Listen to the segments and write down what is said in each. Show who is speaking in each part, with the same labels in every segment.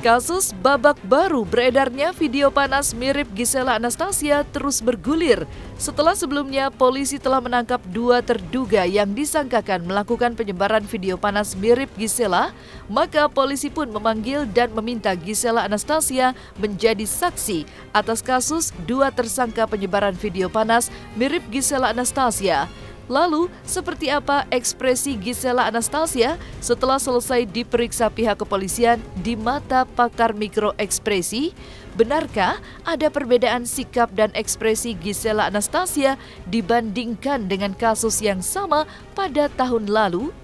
Speaker 1: Kasus babak baru beredarnya video panas mirip Gisela Anastasia terus bergulir. Setelah sebelumnya polisi telah menangkap 2 terduga yang disangkakan melakukan penyebaran video panas mirip Gisela, maka polisi pun memanggil dan meminta Gisela Anastasia menjadi saksi atas kasus 2 tersangka penyebaran video panas mirip Gisela Anastasia. Lalu, seperti apa ekspresi Gisela Anastasia setelah selesai diperiksa pihak kepolisian di mata pakar mikroekspresi? Benarkah ada perbedaan sikap dan ekspresi Gisela Anastasia dibandingkan dengan kasus yang sama pada tahun lalu?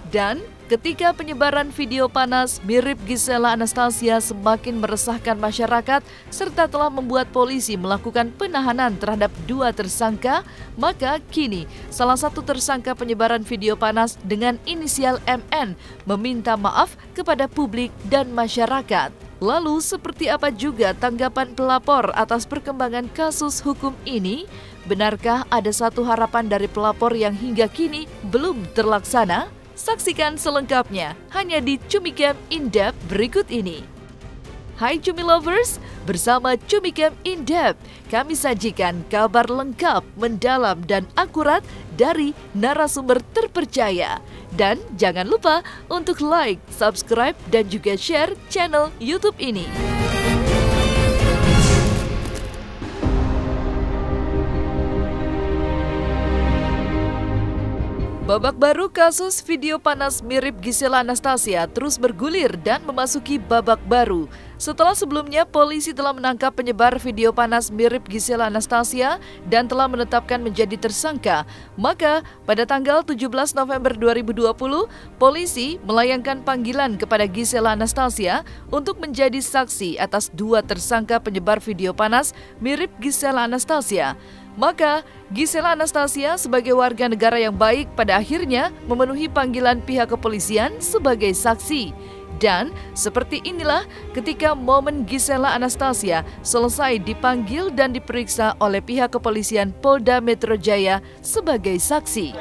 Speaker 1: Dan ketika penyebaran video panas mirip Gisela Anastasia semakin meresahkan masyarakat serta telah membuat polisi melakukan penahanan terhadap 2 tersangka, maka kini salah satu tersangka penyebaran video panas dengan inisial MN meminta maaf kepada publik dan masyarakat. Lalu seperti apa juga tanggapan pelapor atas perkembangan kasus hukum ini? Benarkah ada satu harapan dari pelapor yang hingga kini belum terlaksana? Saksikan selengkapnya hanya di Cumicam In-Depth berikut ini. Hai Cumi Lovers, bersama Cumicam In-Depth, kami sajikan kabar lengkap, mendalam, dan akurat dari narasumber terpercaya. Dan jangan lupa untuk like, subscribe, dan juga share channel YouTube ini. Babak baru kasus video panas mirip Gisela Anastasia terus bergulir dan memasuki babak baru. Setelah sebelumnya polisi telah menangkap penyebar video panas mirip Gisela Anastasia dan telah menetapkan menjadi tersangka, maka pada tanggal 17 November 2020, polisi melayangkan panggilan kepada Gisela Anastasia untuk menjadi saksi atas 2 tersangka penyebar video panas mirip Gisela Anastasia. Maka, Gisela Anastasia sebagai warga negara yang baik pada akhirnya memenuhi panggilan pihak kepolisian sebagai saksi. Dan seperti inilah ketika momen Gisela Anastasia selesai dipanggil dan diperiksa oleh pihak kepolisian Polda Metro Jaya sebagai saksi.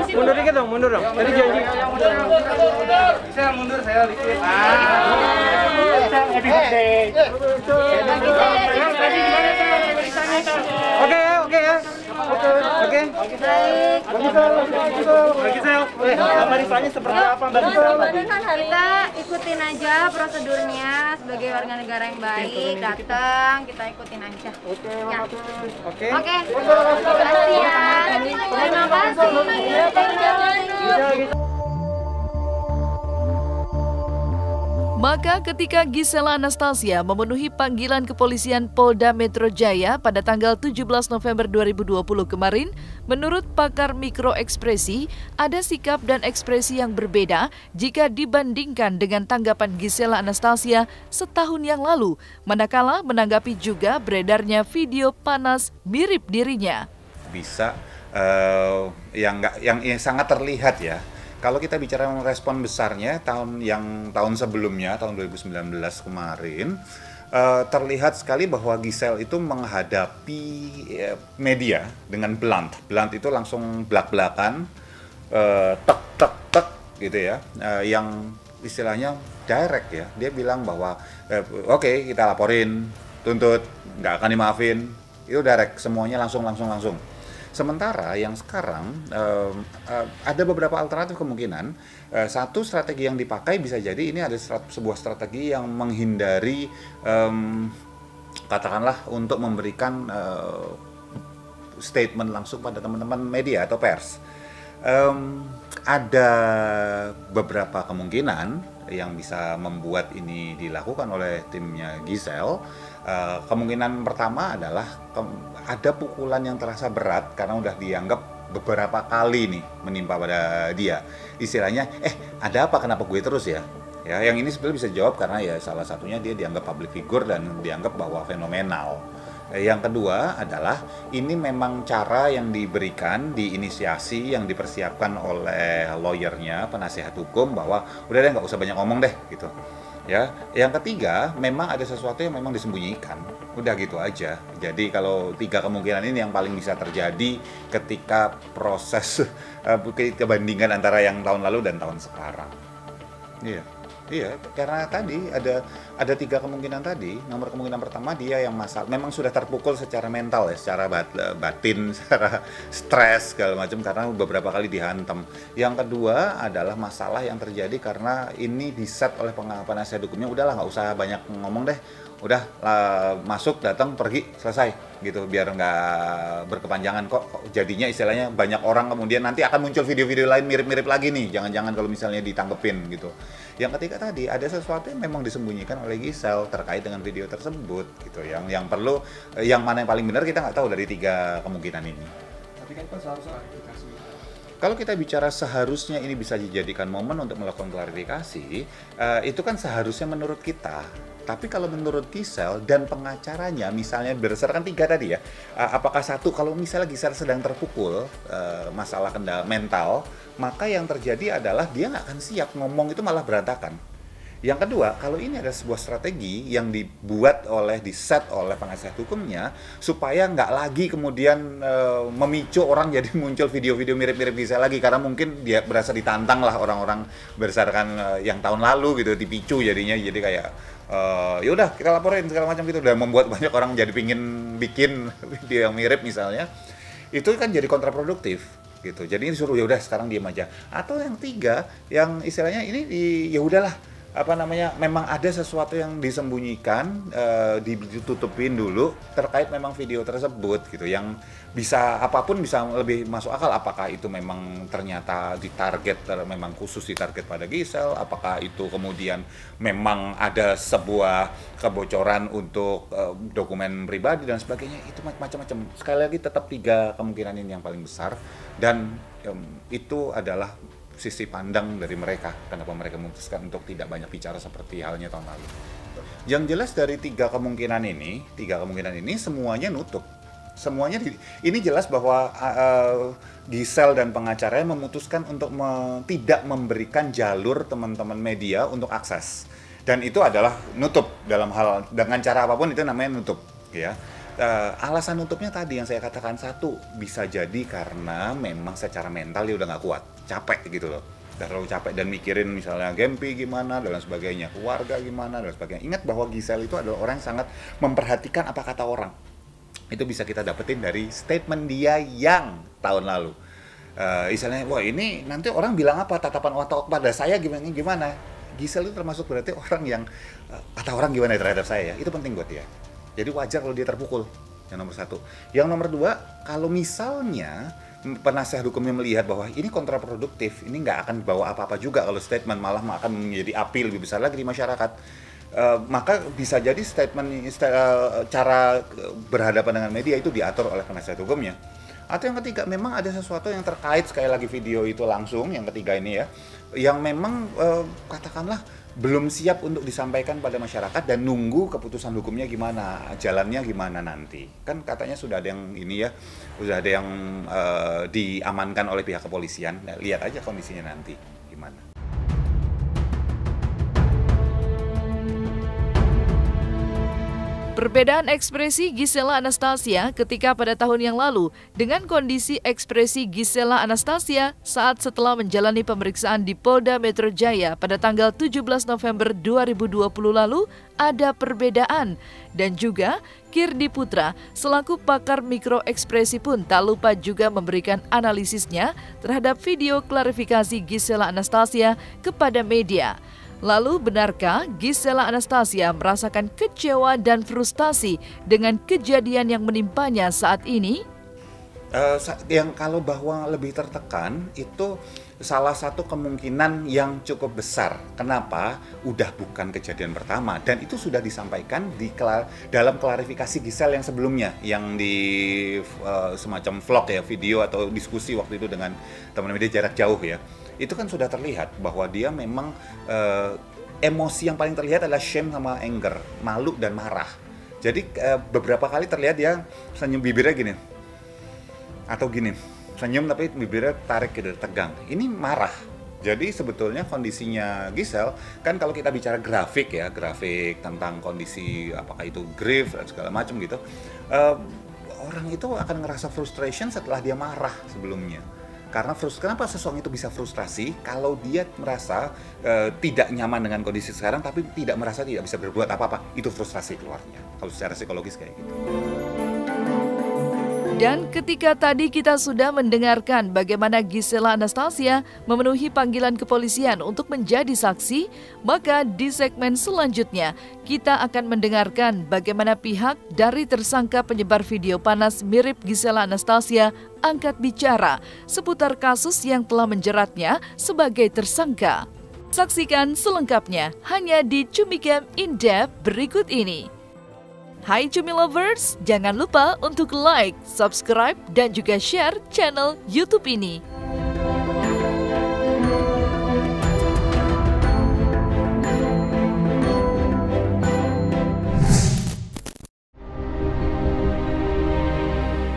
Speaker 2: Mundur dikit dong, mundur dong. Tadi janji. Saya mundur, saya dikit. Happy birthday. Oke ya, oke ya. Oke. Bagi Sel. Marisanya seperti apa Mbak Gisel?
Speaker 3: Kita ikutin aja prosedurnya sebagai warga negara yang baik. Datang, kita ikutin aja.
Speaker 2: Oke.
Speaker 3: Oke. Terima kasih ya. Terima kasih.
Speaker 1: Maka ketika Gisela Anastasia memenuhi panggilan kepolisian Polda Metro Jaya pada tanggal 17 November 2020 kemarin, menurut pakar mikroekspresi, ada sikap dan ekspresi yang berbeda jika dibandingkan dengan tanggapan Gisela Anastasia setahun yang lalu, manakala menanggapi juga beredarnya video panas mirip dirinya.
Speaker 4: Bisa yang sangat terlihat ya. Kalau kita bicara respon besarnya tahun sebelumnya, tahun 2019 kemarin, terlihat sekali bahwa Gisel itu menghadapi media dengan blunt. Blunt itu langsung belak-belakan, tek gitu ya, yang istilahnya direct ya. Dia bilang bahwa oke, kita laporin, tuntut, nggak akan dimaafin. Itu direct, semuanya langsung. Sementara yang sekarang ada beberapa alternatif kemungkinan. Satu strategi yang dipakai bisa jadi ini ada sebuah strategi yang menghindari katakanlah untuk memberikan statement langsung pada teman-teman media atau pers. Ada beberapa kemungkinan yang bisa membuat ini dilakukan oleh timnya Gisel. Kemungkinan pertama adalah ada pukulan yang terasa berat karena udah dianggap beberapa kali nih menimpa pada dia. Istilahnya, ada apa, kenapa gue terus ya? Ya, yang ini sebenarnya bisa jawab karena ya salah satunya dia dianggap public figure dan dianggap bahwa fenomenal. Yang kedua adalah ini memang cara yang diberikan, diinisiasi, yang dipersiapkan oleh lawyernya, penasihat hukum bahwa udah deh nggak usah banyak ngomong deh gitu. Ya, yang ketiga memang ada sesuatu yang memang disembunyikan, udah gitu aja. Jadi kalau 3 kemungkinan ini yang paling bisa terjadi ketika proses kebandingan antara yang tahun lalu dan tahun sekarang. Iya. Iya, karena tadi ada 3 kemungkinan tadi. Nomor kemungkinan pertama dia yang memang sudah terpukul secara mental ya, secara batin, secara stres segala macam karena beberapa kali dihantam. Yang kedua adalah masalah yang terjadi karena ini diset oleh penasihat hukumnya, udahlah nggak usah banyak ngomong deh, udah masuk, datang, pergi, selesai gitu, biar nggak berkepanjangan kok jadinya istilahnya banyak orang kemudian nanti akan muncul video-video lain mirip-mirip lagi nih, jangan-jangan kalau misalnya ditanggepin gitu. Yang ketiga tadi ada sesuatu yang memang disembunyikan oleh Giselle terkait dengan video tersebut gitu, yang perlu yang mana yang paling benar kita nggak tahu dari 3 kemungkinan ini.
Speaker 2: Tapi kan seharusnya klarifikasi.
Speaker 4: Kalau kita bicara seharusnya ini bisa dijadikan momen untuk melakukan klarifikasi, itu kan seharusnya menurut kita. Tapi kalau menurut Giselle dan pengacaranya, misalnya berdasarkan 3 tadi ya, apakah satu, kalau misalnya Giselle sedang terpukul masalah kendala mental, maka yang terjadi adalah dia nggak akan siap ngomong, itu malah berantakan. Yang kedua, kalau ini ada sebuah strategi yang dibuat diset oleh penasihat hukumnya supaya nggak lagi kemudian memicu orang jadi muncul video-video mirip-mirip Giselle lagi, karena mungkin dia berasa ditantang lah orang-orang berdasarkan yang tahun lalu gitu, dipicu jadinya, jadi kayak yaudah kita laporin segala macam gitu, dan membuat banyak orang jadi pingin bikin video yang mirip misalnya, itu kan jadi kontraproduktif gitu. Jadi ini disuruh ya udah sekarang diam aja. Atau yang 3 yang istilahnya ini ya udahlah, memang ada sesuatu yang disembunyikan, ditutupin dulu terkait memang video tersebut gitu, yang bisa apapun bisa lebih masuk akal. Apakah itu memang ternyata memang khusus ditarget pada Giselle, apakah itu kemudian memang ada sebuah kebocoran untuk dokumen pribadi dan sebagainya, itu macam-macam. Sekali lagi tetap 3 kemungkinan ini yang paling besar, dan itu adalah sisi pandang dari mereka, kenapa mereka memutuskan untuk tidak banyak bicara seperti halnya tahun lalu. Yang jelas dari 3 kemungkinan ini semuanya nutup. Semuanya ini jelas bahwa Giselle dan pengacaranya memutuskan untuk tidak memberikan jalur teman-teman media untuk akses. Dan itu adalah nutup dalam hal, dengan cara apapun itu namanya nutup ya. Alasan nutupnya tadi yang saya katakan, satu, bisa jadi karena memang secara mental dia udah nggak kuat, capek gitu loh, udah terlalu capek dan mikirin misalnya Gempi gimana dan sebagainya, keluarga gimana dan sebagainya. Ingat bahwa Giselle itu adalah orang yang sangat memperhatikan apa kata orang. Itu bisa kita dapetin dari statement dia yang tahun lalu. Misalnya, wah ini nanti orang bilang apa, tatapan watak pada saya gimana. Giselle itu termasuk berarti orang yang kata orang gimana terhadap saya ya, itu penting buat dia. Jadi wajar kalau dia terpukul, yang nomor 1. Yang nomor 2, kalau misalnya penasihat hukumnya melihat bahwa ini kontraproduktif, ini nggak akan bawa apa-apa juga kalau statement, malah akan menjadi api lebih besar lagi di masyarakat, maka bisa jadi cara berhadapan dengan media itu diatur oleh penasihat hukumnya. Atau yang ketiga, memang ada sesuatu yang terkait, sekali lagi video itu langsung, yang ketiga ini ya, yang memang katakanlah belum siap untuk disampaikan pada masyarakat dan nunggu keputusan hukumnya gimana, jalannya gimana nanti. Kan katanya sudah ada yang ini ya, sudah ada yang diamankan oleh pihak kepolisian. Nah, lihat aja kondisinya nanti gimana.
Speaker 1: Perbedaan ekspresi Gisela Anastasia ketika pada tahun yang lalu dengan kondisi ekspresi Gisela Anastasia saat setelah menjalani pemeriksaan di Polda Metro Jaya pada tanggal 17 November 2020 lalu ada perbedaan. Dan juga Kirdi Putra selaku pakar mikroekspresi pun tak lupa juga memberikan analisisnya terhadap video klarifikasi Gisela Anastasia kepada media. Lalu benarkah Gisela Anastasia merasakan kecewa dan frustasi dengan kejadian yang menimpanya saat ini?
Speaker 4: Yang kalau bahwa lebih tertekan itu salah satu kemungkinan yang cukup besar. Kenapa? Udah bukan kejadian pertama dan itu sudah disampaikan dalam klarifikasi Giselle yang sebelumnya, yang di semacam vlog ya, video atau diskusi waktu itu dengan teman media jarak jauh ya. Itu kan sudah terlihat bahwa dia memang emosi yang paling terlihat adalah shame sama anger, malu dan marah. Jadi beberapa kali terlihat dia senyum bibirnya gini, atau gini, senyum tapi bibirnya tarik gitu, tegang. Ini marah. Jadi sebetulnya kondisinya Giselle, kan kalau kita bicara grafik ya, grafik tentang kondisi apakah itu grief dan segala macam gitu, orang itu akan ngerasa frustration setelah dia marah sebelumnya. Karena kenapa seseorang itu bisa frustrasi kalau dia merasa tidak nyaman dengan kondisi sekarang, tapi tidak merasa tidak bisa berbuat apa-apa, itu frustrasi keluarnya. Kalau secara psikologis kayak gitu.
Speaker 1: Dan ketika tadi kita sudah mendengarkan bagaimana Gisela Anastasia memenuhi panggilan kepolisian untuk menjadi saksi, maka di segmen selanjutnya kita akan mendengarkan bagaimana pihak dari tersangka penyebar video panas mirip Gisela Anastasia angkat bicara seputar kasus yang telah menjeratnya sebagai tersangka. Saksikan selengkapnya hanya di Cumicam In-Depth berikut ini. Hai Cumi Lovers, jangan lupa untuk like, subscribe, dan juga share channel YouTube ini.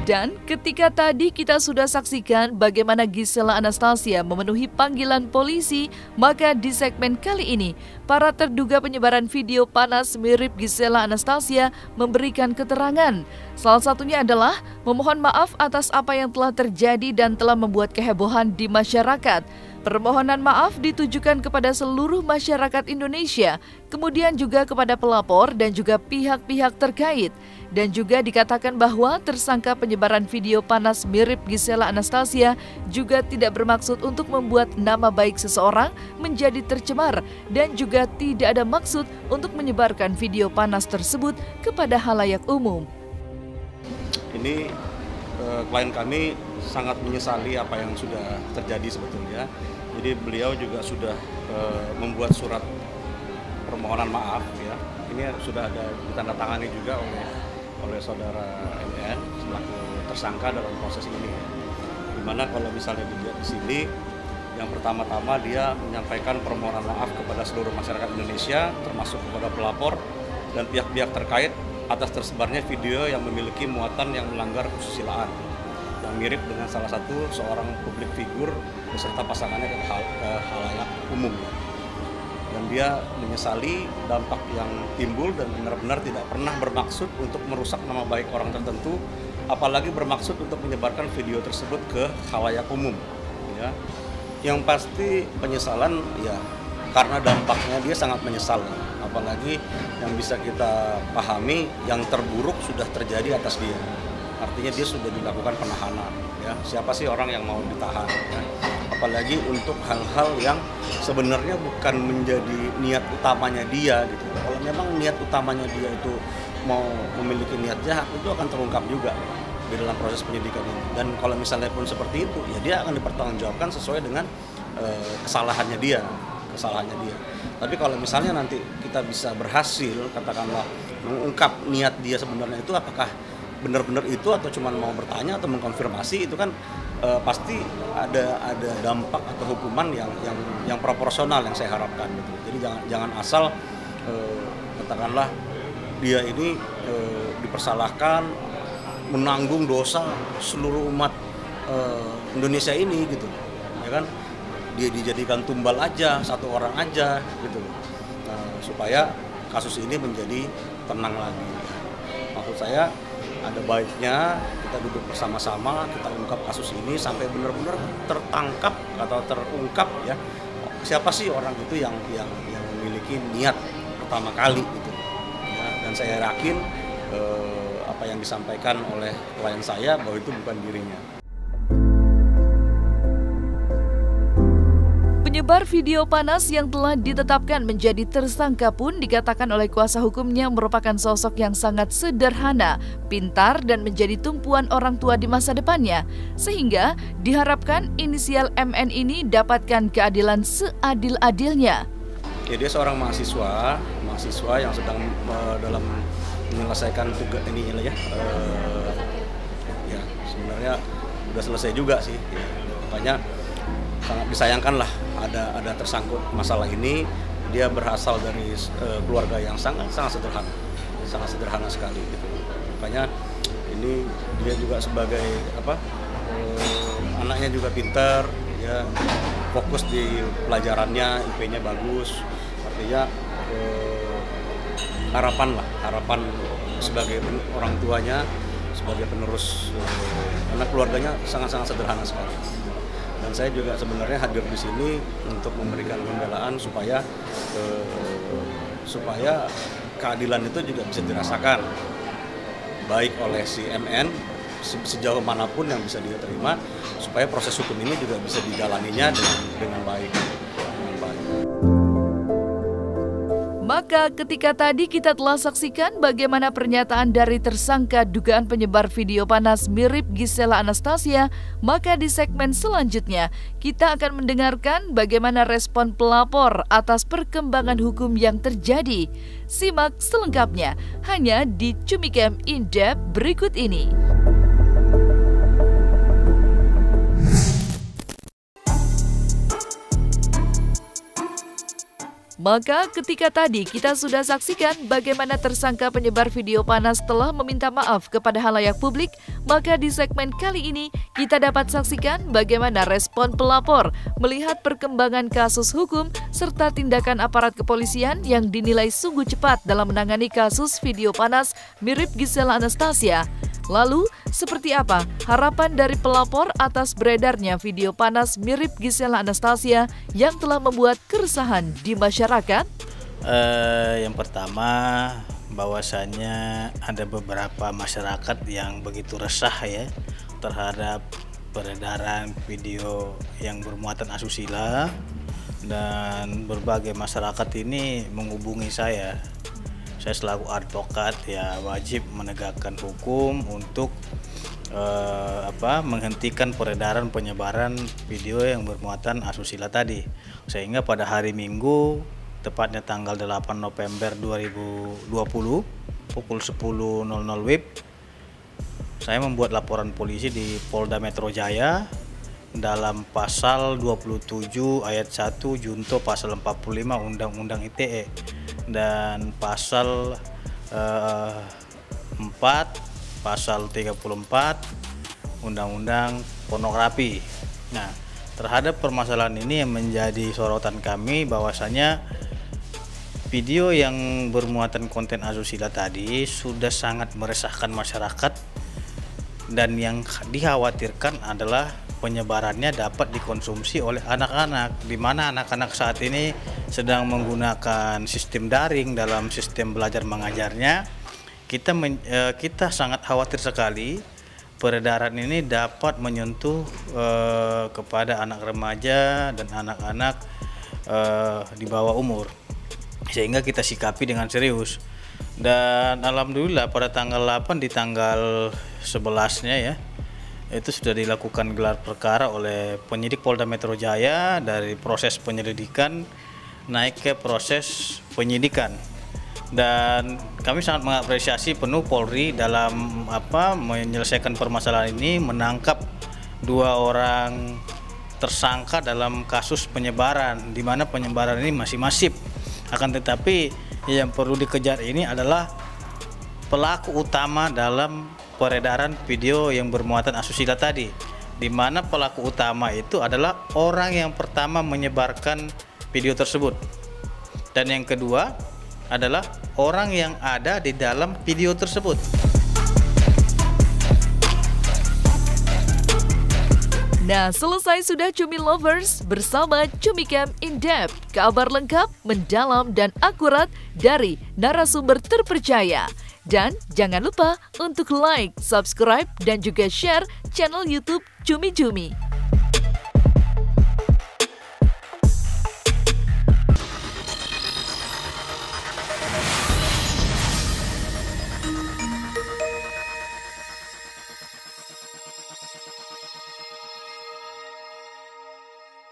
Speaker 1: Dan ketika tadi kita sudah saksikan bagaimana Gisela Anastasia memenuhi panggilan polisi, maka di segmen kali ini, para terduga penyebaran video panas mirip Gisela Anastasia memberikan keterangan. Salah satunya adalah memohon maaf atas apa yang telah terjadi dan telah membuat kehebohan di masyarakat. Permohonan maaf ditujukan kepada seluruh masyarakat Indonesia, kemudian juga kepada pelapor dan juga pihak-pihak terkait. Dan juga dikatakan bahwa tersangka penyebaran video panas mirip Gisela Anastasia juga tidak bermaksud untuk membuat nama baik seseorang menjadi tercemar dan juga tidak ada maksud untuk menyebarkan video panas tersebut kepada halayak umum.
Speaker 5: Ini klien kami sangat menyesali apa yang sudah terjadi sebetulnya. Jadi beliau juga sudah membuat surat permohonan maaf ya. Ini sudah ada ditandatangani juga oleh saudara MN selaku tersangka dalam proses ini. Dimana kalau misalnya dilihat di sini, yang pertama-tama dia menyampaikan permohonan maaf kepada seluruh masyarakat Indonesia, termasuk kepada pelapor dan pihak-pihak terkait atas tersebarnya video yang memiliki muatan yang melanggar kesusilaan, yang mirip dengan salah satu seorang publik figur beserta pasangannya ke halayak umum. Dan dia menyesali dampak yang timbul dan benar-benar tidak pernah bermaksud untuk merusak nama baik orang tertentu, apalagi bermaksud untuk menyebarkan video tersebut ke halayak umum. Ya. Yang pasti penyesalan ya karena dampaknya dia sangat menyesal. Apalagi yang bisa kita pahami yang terburuk sudah terjadi atas dia. Artinya dia sudah dilakukan penahanan. Ya. Siapa sih orang yang mau ditahan? Ya. Apalagi untuk hal-hal yang sebenarnya bukan menjadi niat utamanya dia gitu. Kalau memang niat utamanya dia itu mau memiliki niat jahat, itu akan terungkap juga di dalam proses penyidikan ini. Dan kalau misalnya pun seperti itu, ya dia akan dipertanggungjawabkan sesuai dengan kesalahannya dia. Tapi kalau misalnya nanti kita bisa berhasil, katakanlah mengungkap niat dia sebenarnya itu apakah benar-benar itu atau cuma mau bertanya atau mengkonfirmasi, itu kan pasti ada dampak atau hukuman yang proporsional yang saya harapkan gitu. Jadi jangan asal katakanlah dia ini dipersalahkan menanggung dosa seluruh umat Indonesia ini gitu, ya kan? Dia dijadikan tumbal aja, satu orang aja gitu, supaya kasus ini menjadi tenang lagi. Maksud saya ada baiknya kita duduk bersama-sama, kita ungkap kasus ini sampai benar-benar tertangkap atau terungkap ya siapa sih orang itu yang memiliki niat pertama kali gitu. Ya, dan saya yakin apa yang disampaikan oleh klien saya bahwa itu bukan dirinya.
Speaker 1: Penyebar video panas yang telah ditetapkan menjadi tersangka pun dikatakan oleh kuasa hukumnya merupakan sosok yang sangat sederhana, pintar, dan menjadi tumpuan orang tua di masa depannya. Sehingga diharapkan inisial MN ini dapatkan keadilan seadil-adilnya.
Speaker 5: Ya, dia seorang mahasiswa yang sedang dalam menyelesaikan tugas ini ya. Ya sebenarnya udah selesai juga sih. Ya, makanya sangat disayangkan lah ada tersangkut masalah ini. Dia berasal dari keluarga yang sangat sederhana, sangat sederhana sekali gitu. Makanya ini dia juga sebagai anaknya juga pintar, ya fokus di pelajarannya, IP-nya bagus, artinya harapan sebagai orang tuanya, sebagai penerus anak, keluarganya sangat-sangat sederhana sekali. Dan saya juga sebenarnya hadir di sini untuk memberikan pembelaan supaya keadilan itu juga bisa dirasakan baik oleh si MN sejauh manapun yang bisa dia terima, supaya proses hukum ini juga bisa dijalaninya dengan baik.
Speaker 1: Maka ketika tadi kita telah saksikan bagaimana pernyataan dari tersangka dugaan penyebar video panas mirip Gisela Anastasia, maka di segmen selanjutnya kita akan mendengarkan bagaimana respon pelapor atas perkembangan hukum yang terjadi. Simak selengkapnya hanya di Cumicam In-Depth berikut ini. Maka ketika tadi kita sudah saksikan bagaimana tersangka penyebar video panas telah meminta maaf kepada halayak publik, maka di segmen kali ini kita dapat saksikan bagaimana respon pelapor melihat perkembangan kasus hukum serta tindakan aparat kepolisian yang dinilai sungguh cepat dalam menangani kasus video panas mirip Gisela Anastasia. Lalu, seperti apa harapan dari pelapor atas beredarnya video panas mirip Gisela Anastasia yang telah membuat keresahan di masyarakat?
Speaker 6: Yang pertama, bahwasannya ada beberapa masyarakat yang begitu resah ya terhadap peredaran video yang bermuatan asusila, dan berbagai masyarakat ini menghubungi saya. Saya selaku advokat ya wajib menegakkan hukum untuk menghentikan peredaran penyebaran video yang bermuatan asusila tadi. Sehingga pada hari Minggu, tepatnya tanggal 8 November 2020 pukul 10.00 WIB, saya membuat laporan polisi di Polda Metro Jaya dalam pasal 27 ayat 1 junto pasal 45 Undang-Undang ITE dan pasal 4 pasal 34 Undang-Undang Pornografi. Nah, terhadap permasalahan ini yang menjadi sorotan kami bahwasanya video yang bermuatan konten asusila tadi sudah sangat meresahkan masyarakat, dan yang dikhawatirkan adalah penyebarannya dapat dikonsumsi oleh anak-anak, di mana anak-anak saat ini sedang menggunakan sistem daring dalam sistem belajar mengajarnya. Kita sangat khawatir sekali peredaran ini dapat menyentuh kepada anak remaja dan anak-anak di bawah umur, sehingga kita sikapi dengan serius. Dan alhamdulillah pada tanggal 8 di tanggal 11-nya ya, itu sudah dilakukan gelar perkara oleh penyidik Polda Metro Jaya, dari proses penyelidikan naik ke proses penyidikan. Dan kami sangat mengapresiasi penuh Polri dalam menyelesaikan permasalahan ini, menangkap 2 orang tersangka dalam kasus penyebaran, di mana penyebaran ini masih masif. Akan tetapi yang perlu dikejar ini adalah pelaku utama dalam peredaran video yang bermuatan asusila tadi, di mana pelaku utama itu adalah orang yang pertama menyebarkan video tersebut, dan yang kedua adalah orang yang ada di dalam video tersebut.
Speaker 1: Nah, selesai sudah Cumi Lovers bersama Cumicam In-Depth, kabar lengkap, mendalam, dan akurat dari narasumber terpercaya. Dan jangan lupa untuk like, subscribe, dan juga share channel YouTube Cumi Cumi.